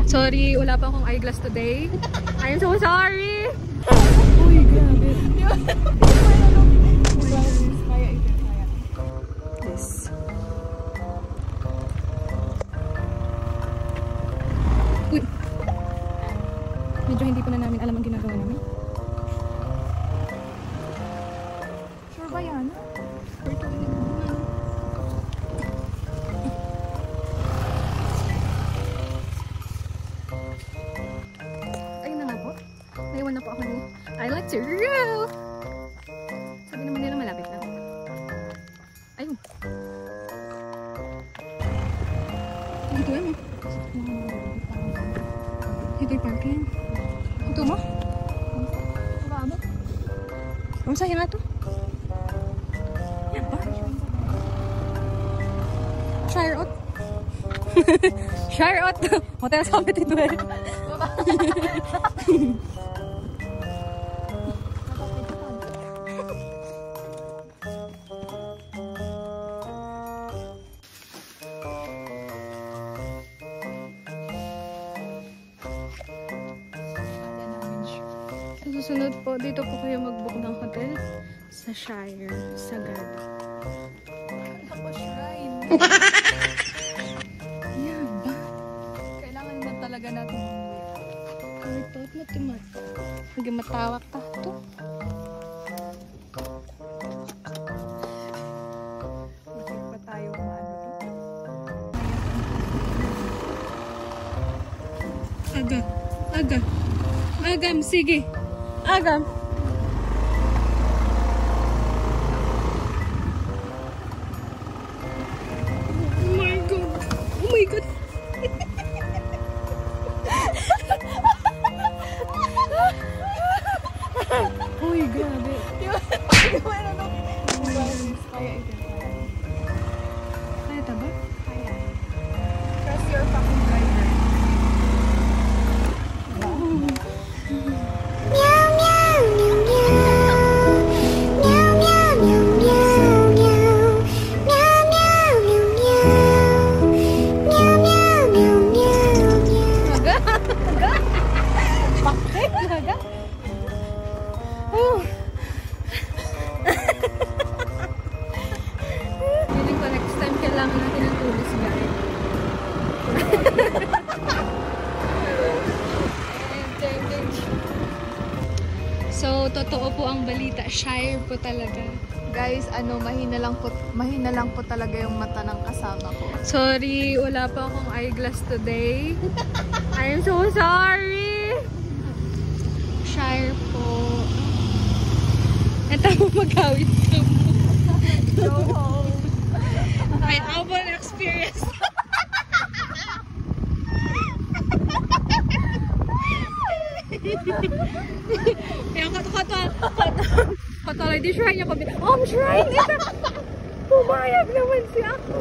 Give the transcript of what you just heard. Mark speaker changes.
Speaker 1: Sorry, wala pa akong eyeglass today. I'm so sorry! Uy, grabe. This. Uy! Medyo hindi pa na namin alam ang ginagawa namin. Sure ba yan? Ayun na nga po. Naiwan na po ako ni I like to roll! Sabi naman nila malapit lang. Ayun. Ito yan. Ito yung parking. Ito mo? Ano? Ang saya nga to. Yan ba? Shire out. Shire out. Hotel Summit ito eh. Susunod po, dito po kayo mag-book ng hotel sa Shire, Sagad. Ano po, shrine? Yan ba? Kailangan na talaga natin umuwi. Kami po, matimat. Hindi matawak ka ito. Bakit pa tayo maano dito? Aga. Aga. Agam, sige. Agam. Oh my god. Oh my god. Uy, grabe. Kaya ta ba? Kaya. Trust your fucking driver. Feeling ko next time kailangan natin ng tourist guide. So, totoo po ang balita. Shire po talaga.
Speaker 2: Guys, mahina lang po talaga yung mata ng kasama ko.
Speaker 1: Sorry, wala pa akong eyeglass today. I'm so sorry! Shire po. Ito mo magawit ko.
Speaker 2: Go home.
Speaker 1: May album experience. Yung katulad di shrine niya kami. Shrine! Pumayag naman si ako.